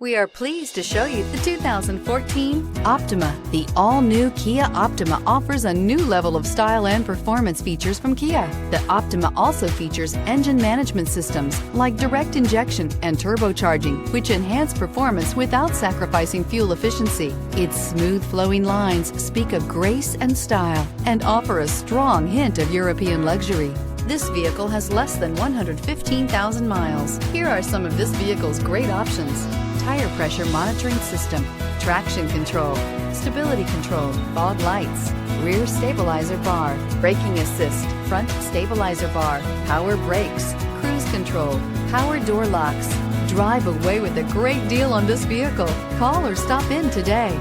We are pleased to show you the 2014 Optima. The all-new Kia Optima offers a new level of style and performance features from Kia. The Optima also features engine management systems like direct injection and turbocharging, which enhance performance without sacrificing fuel efficiency. Its smooth flowing lines speak of grace and style and offer a strong hint of European luxury. This vehicle has less than 115,000 miles. Here are some of this vehicle's great options: tire pressure monitoring system, traction control, stability control, fog lights, rear stabilizer bar, braking assist, front stabilizer bar, power brakes, cruise control, power door locks. Drive away with a great deal on this vehicle. Call or stop in today.